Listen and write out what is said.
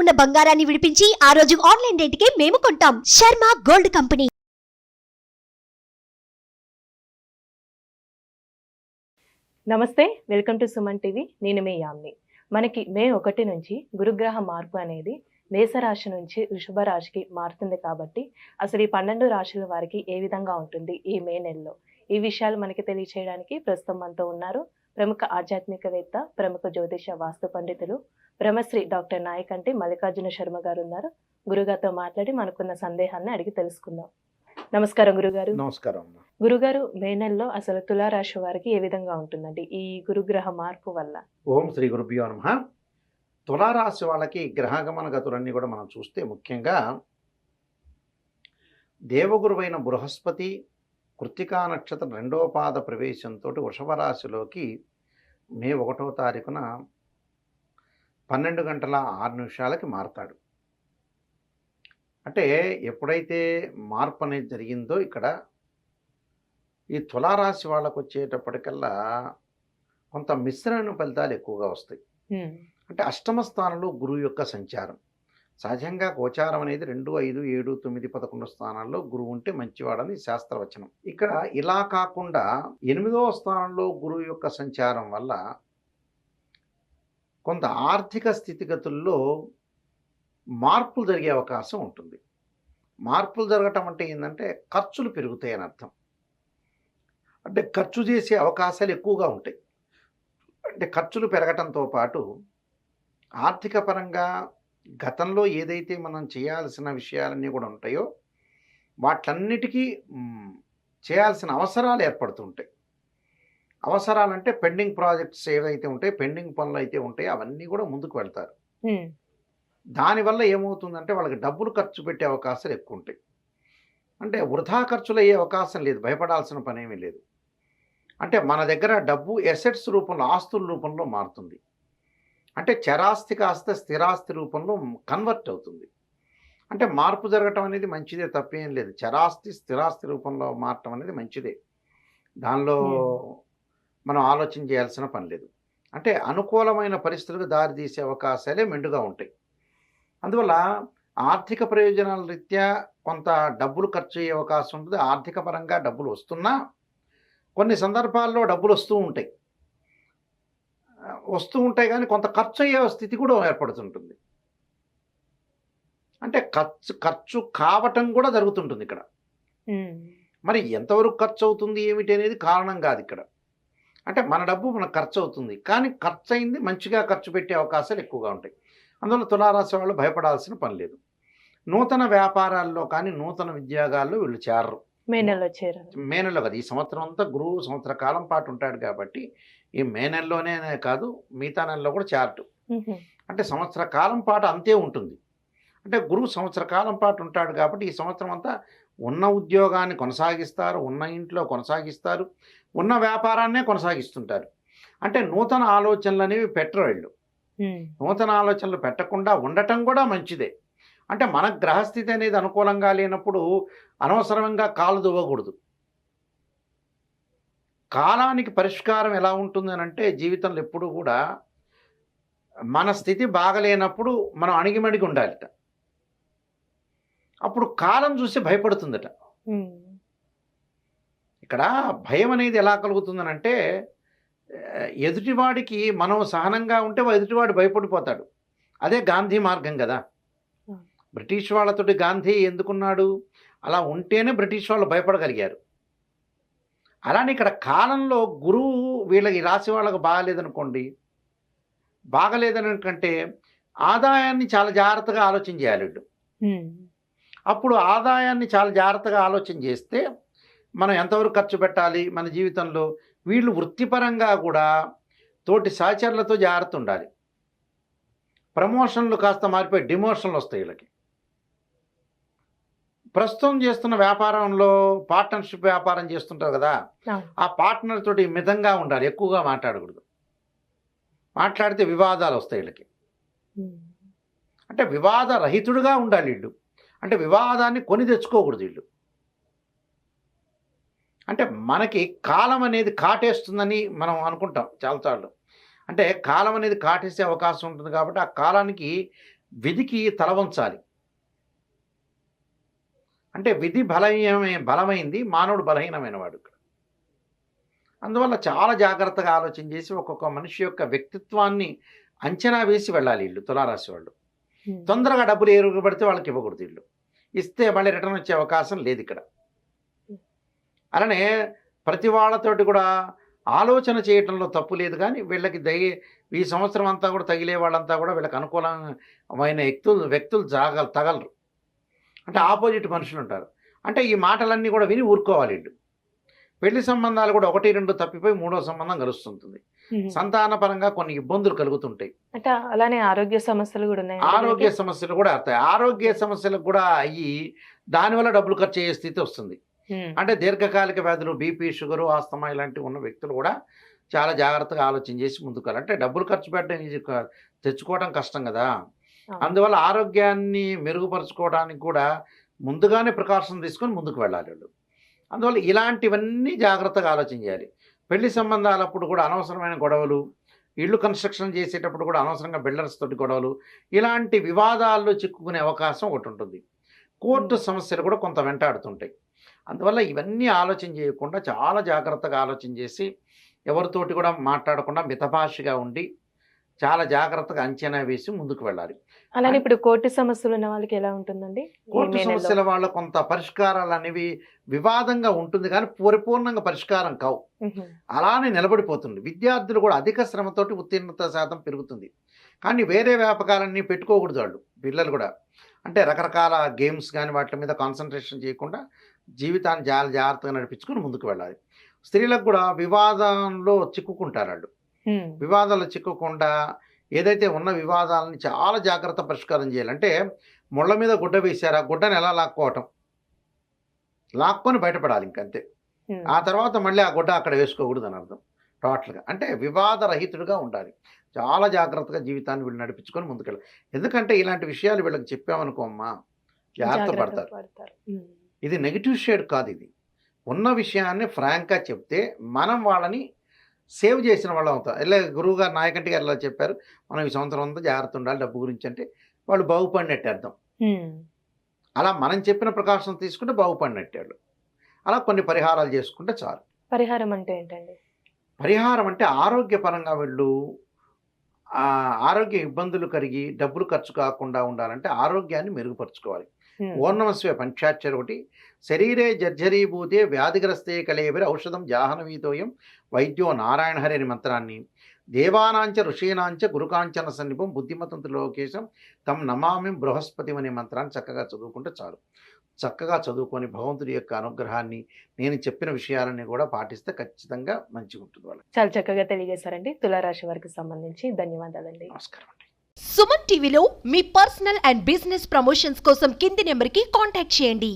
ఉన్న బంగారాన్ని విడిపించి ఆ రోజు ఆన్లైన్ రేటుకే మేము కొంటాం. Sharma gold company. నమస్తే, వెల్కమ్ టు సుమన్ టీవీ. నేను మీ యామ్ని. మనకి మే 1 నుంచి గురుగ్రహ మార్పు అనేది మేషరాశి నుంచి వృషభ రాశికి మారుతుంది కాబట్టి అసలు ఈ 12 రాశుల వారికి ఏ విధంగా ఉంటుంది ఈ మే నెలలో, ఈ విషయాలు మనకి తెలియచేయడానికి ప్రస్తుతం మనతో ఉన్నారు ప్రముఖ ఆధ్యాత్మికవేత్త, ప్రముఖ జ్యోతిష వాస్తు పండితులు బ్రహ్మశ్రీ డాక్టర్ నాయకంటి మల్లికార్జున శర్మ గారు ఉన్నారు. గురుగారితో మాట్లాడి మనకున్న సందేహాన్ని అడిగి తెలుసుకుందాం. నమస్కారం గురుగారు. నమస్కారం. గురుగారు, మే నెలలో అసలు తులారాశి వారికి ఏ విధంగా ఉంటుందండి ఈ గురుగ్రహ మార్పు వల్ల? ఓం శ్రీ గురుభ్యో నమః. తులారాశి వాళ్ళకి గ్రహగమన గతులన్నీ కూడా మనం చూస్తే ముఖ్యంగా దేవగురువైన బృహస్పతి కృత్తికా నక్షత్రం 2వ పాద ప్రవేశంతో వృషభ రాశిలోకి మే 1వ తారీఖున 12 గంటల 6 నిమిషాలకి మారతాడు. అంటే ఎప్పుడైతే మార్పు అనేది జరిగిందో ఇక్కడ ఈ తులారాశి వాళ్ళకు వచ్చేటప్పటికల్లా కొంత మిశ్రమైన ఫలితాలు ఎక్కువగా వస్తాయి. అంటే అష్టమ స్థానంలో గురువు యొక్క సంచారం. సహజంగా గోచారం అనేది 2, 5, 7, 9, 11 స్థానాల్లో గురువు ఉంటే మంచివాడని శాస్త్రవచనం. ఇక్కడ ఇలా కాకుండా 8వ స్థానంలో గురువు యొక్క సంచారం వల్ల కొంత ఆర్థిక స్థితిగతుల్లో మార్పులు జరిగే అవకాశం ఉంటుంది. మార్పులు జరగటం అంటే ఏంటంటే ఖర్చులు పెరుగుతాయి అని అర్థం. అంటే ఖర్చు చేసే అవకాశాలు ఎక్కువగా ఉంటాయి. అంటే ఖర్చులు పెరగటంతో పాటు ఆర్థిక పరంగా గతంలో ఏదైతే మనం చేయాల్సిన విషయాలన్నీ కూడా ఉంటాయో వాటన్నిటికీ చేయాల్సిన అవసరాలు ఏర్పడుతుంటాయి. అవసరాలంటే పెండింగ్ ప్రాజెక్ట్స్ ఏవైతే ఉంటాయో, పెండింగ్ పనులు అయితే ఉంటాయో అవన్నీ కూడా ముందుకు వెళ్తారు. దానివల్ల ఏమవుతుందంటే వాళ్ళకి డబ్బులు ఖర్చు పెట్టే అవకాశాలు ఎక్కువ ఉంటాయి. అంటే వృధా ఖర్చులు అయ్యే అవకాశం లేదు, భయపడాల్సిన పని ఏమీ లేదు. అంటే మన దగ్గర డబ్బు ఎసెట్స్ రూపంలో, ఆస్తుల రూపంలో మారుతుంది. అంటే చరాస్తి కాస్త స్థిరాస్తి రూపంలో కన్వర్ట్ అవుతుంది. అంటే మార్పు జరగటం అనేది మంచిదే, తప్పేం లేదు. చరాస్తి స్థిరాస్తి రూపంలో మారటం అనేది మంచిదే, దానిలో మనం ఆలోచన చేయాల్సిన పని లేదు. అంటే అనుకూలమైన పరిస్థితులకు దారితీసే అవకాశాలే మెండుగా ఉంటాయి. అందువల్ల ఆర్థిక ప్రయోజనాల రీత్యా కొంత డబ్బులు ఖర్చు అయ్యే అవకాశం ఉంటుంది. ఆర్థిక పరంగా డబ్బులు వస్తున్నా కొన్ని సందర్భాల్లో డబ్బులు వస్తూ ఉంటాయి కానీ కొంత ఖర్చు అయ్యే స్థితి కూడా ఏర్పడుతుంటుంది. అంటే ఖర్చు కావటం కూడా జరుగుతుంటుంది ఇక్కడ. మరి ఎంతవరకు ఖర్చు అవుతుంది ఏమిటి అనేది కారణం కాదు ఇక్కడ. అంటే మన డబ్బు మనకు ఖర్చు అవుతుంది, కానీ ఖర్చు అయింది మంచిగా ఖర్చు పెట్టే అవకాశాలు ఎక్కువగా ఉంటాయి. అందువల్ల తులారాశి వాళ్ళు భయపడాల్సిన పని లేదు. నూతన వ్యాపారాల్లో కానీ నూతన ఉద్యోగాల్లో వీళ్ళు చేరరు. మే నెలలో కదా, ఈ సంవత్సరం అంతా గురువు సంవత్సర కాలం పాటు ఉంటాడు కాబట్టి ఈ మే నెలలోనే కాదు మిగతా నెలలో కూడా చేరటు. అంటే సంవత్సర కాలం పాటు అంతే ఉంటుంది. అంటే గురువు సంవత్సర కాలం పాటు ఉంటాడు కాబట్టి ఈ సంవత్సరం అంతా ఉన్న ఉద్యోగాన్ని కొనసాగిస్తారు, ఉన్న ఇంట్లో కొనసాగిస్తారు, ఉన్న వ్యాపారాన్నే కొనసాగిస్తుంటారు. అంటే నూతన ఆలోచనలు అనేవి పెట్టరు వీళ్ళు. నూతన ఆలోచనలు పెట్టకుండా ఉండటం కూడా మంచిదే. అంటే మన గ్రహస్థితి అనేది అనుకూలంగా లేనప్పుడు అనవసరంగా కాలు దువ్వకూడదు. కాలానికి పరిష్కారం ఎలా ఉంటుంది అని అంటే జీవితంలో ఎప్పుడు కూడా మన స్థితి బాగలేనప్పుడు మనం అణిగిమణిగి ఉండాలిట. అప్పుడు కాలం చూసి భయపడుతుందట. ఇక్కడ భయం అనేది ఎలా కలుగుతుందని అంటే ఎదుటివాడికి మనం సహనంగా ఉంటే ఎదుటివాడు భయపడిపోతాడు. అదే గాంధీ మార్గం కదా. బ్రిటిష్ వాళ్ళతోటి గాంధీ ఎందుకున్నాడు? అలా ఉంటేనే బ్రిటిష్ వాళ్ళు భయపడగలిగారు. అలానే ఇక్కడ కాలంలో గురువు వీళ్ళకి రాసి వాళ్ళకు బాగలేదనుకోండి, బాగలేదనుకంటే ఆదాయాన్ని చాలా జాగ్రత్తగా ఆలోచన చేయాలి వీళ్ళు. అప్పుడు ఆదాయాన్ని చాలా జాగ్రత్తగా ఆలోచన చేస్తే మనం ఎంతవరకు ఖర్చు పెట్టాలి మన జీవితంలో, వీళ్ళు వృత్తిపరంగా కూడా తోటి సహచరులతో జాగ్రత్త ఉండాలి. ప్రమోషన్లు కాస్త మారిపోయి డిమోషన్లు వస్తాయి వీళ్ళకి. ప్రస్తుతం చేస్తున్న వ్యాపారంలో పార్ట్నర్షిప్ వ్యాపారం చేస్తుంటారు కదా, ఆ పార్ట్నర్ తోటి మితంగా ఉండాలి, ఎక్కువగా మాట్లాడకూడదు. మాట్లాడితే వివాదాలు వస్తాయి వీళ్ళకి. అంటే వివాద రహితుడుగా ఉండాలి వీళ్ళు. అంటే వివాదాన్ని కొని తెచ్చుకోకూడదు వీళ్ళు. అంటే మనకి కాలం అనేది కాటేస్తుందని మనం అనుకుంటాం చాలాసార్లు. అంటే కాలం అనేది కాటేసే అవకాశం ఉంటుంది కాబట్టి ఆ కాలానికి విధికి తల వంచాలి. అంటే విధి బలమైంది, మానవుడు బలహీనమైన వాడు ఇక్కడ. అందువల్ల చాలా జాగ్రత్తగా ఆలోచన చేసి ఒక్కొక్క మనిషి యొక్క వ్యక్తిత్వాన్ని అంచనా వేసి వెళ్ళాలి వీళ్ళు, తులారాశి వాళ్ళు. తొందరగా డబ్బులు ఎరుగుబడితే వాళ్ళకి ఇవ్వకూడదు. వీళ్ళు ఇస్తే మళ్ళీ రిటర్న్ వచ్చే అవకాశం లేదు ఇక్కడ. అలానే ప్రతి వాళ్ళతోటి కూడా ఆలోచన చేయటంలో తప్పు లేదు, కానీ వీళ్ళకి ఈ సంవత్సరం అంతా కూడా తగిలే వాళ్ళంతా కూడా వీళ్ళకి అనుకూలమైన వ్యక్తులు తగలరు. అంటే ఆపోజిట్ మనుషులు ఉంటారు. అంటే ఈ మాటలన్నీ కూడా విని ఊరుకోవాలి వీళ్ళు. పెళ్లి సంబంధాలు కూడా 1, 2 తప్పిపోయి 3వ సంబంధం కలుస్తుంటుంది. సంతాన పరంగా కొన్ని ఇబ్బందులు కలుగుతుంటాయి. అంటే అలానే ఆరోగ్య సమస్యలు కూడా ఉన్నాయి. ఆరోగ్య సమస్యలు కూడా వస్తాయి. ఆరోగ్య సమస్యలకు కూడా అయ్యి దానివల్ల డబ్బులు ఖర్చు అయ్యే స్థితి వస్తుంది. అంటే దీర్ఘకాలిక వ్యాధులు, బీపీ, షుగరు, ఆస్తమా ఇలాంటివి ఉన్న వ్యక్తులు కూడా చాలా జాగ్రత్తగా ఆలోచన చేసి ముందుకు వెళ్ళాలి. అంటే డబ్బులు ఖర్చు పెట్టడం తెచ్చుకోవడం కష్టం కదా. అందువల్ల ఆరోగ్యాన్ని మెరుగుపరచుకోవడానికి కూడా ముందుగానే ప్రికాషన్ తీసుకొని ముందుకు వెళ్ళాలి వాళ్ళు. అందువల్ల ఇలాంటివన్నీ జాగ్రత్తగా ఆలోచన చేయాలి. పెళ్లి సంబంధాలప్పుడు కూడా అనవసరమైన గొడవలు, ఇళ్ళు కన్స్ట్రక్షన్ చేసేటప్పుడు కూడా అనవసరంగా బిల్డర్స్ తోటి గొడవలు, ఇలాంటి వివాదాల్లో చిక్కుకునే అవకాశం ఒకటి ఉంటుంది. కోర్టు సమస్యలు కూడా కొంత వెంటాడుతుంటాయి. అందువల్ల ఇవన్నీ ఆలోచన చేయకుండా చాలా జాగ్రత్తగా ఆలోచన చేసి ఎవరితోటి కూడా మాట్లాడకుండా మితభాషగా ఉండి చాలా జాగ్రత్తగా అంచనా వేసి ముందుకు వెళ్ళాలి. అలానే ఇప్పుడు కోర్టు సమస్యలు ఉన్న వాళ్ళకి ఎలా ఉంటుందండి? కోర్టు సమస్యల వాళ్ళ కొంత పరిష్కారాలు అనేవి వివాదంగా ఉంటుంది, కానీ పరిపూర్ణంగా పరిష్కారం కావు, అలానే నిలబడిపోతుంది. విద్యార్థులు కూడా అధిక శ్రమతోటి ఉత్తీర్ణత శాతం పెరుగుతుంది, కానీ వేరే వ్యాపకాలన్నీ పెట్టుకోకూడదు వాళ్ళు. పిల్లలు కూడా అంటే రకరకాల గేమ్స్ కానీ వాటి మీద కాన్సన్ట్రేషన్ చేయకుండా జీవితాన్ని చాలా జాగ్రత్తగా నడిపించుకుని ముందుకు వెళ్ళాలి. స్త్రీలకు కూడా వివాదంలో చిక్కుకుంటారు వాళ్ళు. వివాదాలు చిక్కకుండా ఏదైతే ఉన్న వివాదాలని చాలా జాగ్రత్త పరిష్కారం చేయాలి. అంటే ముళ్ళ మీద గుడ్డ వేశారు, ఆ గుడ్డని ఎలా లాక్కొని బయటపడాలి ఇంకంతే. ఆ తర్వాత మళ్ళీ ఆ గుడ్డ అక్కడ వేసుకోకూడదు అని అర్థం టోటల్గా. అంటే వివాదరహితుడిగా ఉండాలి. చాలా జాగ్రత్తగా జీవితాన్ని వీళ్ళు నడిపించుకొని ముందుకెళ్ళాలి. ఎందుకంటే ఇలాంటి విషయాలు వీళ్ళకి చెప్పామనుకోమ్మా జాగ్రత్త పడతారు. ఇది నెగిటివ్ షేడ్ కాదు, ఇది ఉన్న విషయాన్ని ఫ్రాంక్గా చెప్తే మనం వాళ్ళని సేవ్ చేసిన వాళ్ళం అవుతాం. ఇలా గురువు గారు నాయకంటి గారు ఎలా చెప్పారు, మనం ఈ సంవత్సరం అంతా జాగ్రత్త ఉండాలి డబ్బు గురించి, అంటే వాళ్ళు బాగుపడినట్టు అర్థం. అలా మనం చెప్పిన ప్రకాశం తీసుకుంటే బాగుపడినట్టు. అలా కొన్ని పరిహారాలు చేసుకుంటే చాలు. పరిహారం అంటే ఏంటండి? పరిహారం అంటే ఆరోగ్యపరంగా వీళ్ళు ఆరోగ్య ఇబ్బందులు కలిగి డబ్బులు ఖర్చు కాకుండా ఉండాలంటే ఆరోగ్యాన్ని మెరుగుపరుచుకోవాలి. ఓర్ణమస్వే పంచాక్షర ఒకటి, శరీరే జర్జరీభూతే వ్యాధిగ్రస్తే కళేభిర్ ఔషధం జాహ్నవీతోయం వైద్యో నారాయణ హరి అనే మంత్రాన్ని, దేవానాంచ ఋషీనాంచ గురుకాంచన సన్నిపం బుద్ధిమతం త్రిలోకేశం తం నమామి బృహస్పతి అనే మంత్రాన్ని చక్కగా చదువుకుంటే చాలు. చక్కగా చదువుకొని భగవంతుడి యొక్క అనుగ్రహాన్ని, నేను చెప్పిన విషయాలన్నీ కూడా పాటిస్తే ఖచ్చితంగా మంచిగా ఉంటుంది వాళ్ళకి. చాలా చక్కగా తెలియజేశారండి. తులారాశి వారికి సంబంధించి ధన్యవాదాలండి. నమస్కారం అండి. సుమన్ టీవీలో మీ పర్సనల్ అండ్ బిజినెస్ ప్రమోషన్స్ కోసం కింది నెంబర్కి కాంటాక్ట్ చేయండి.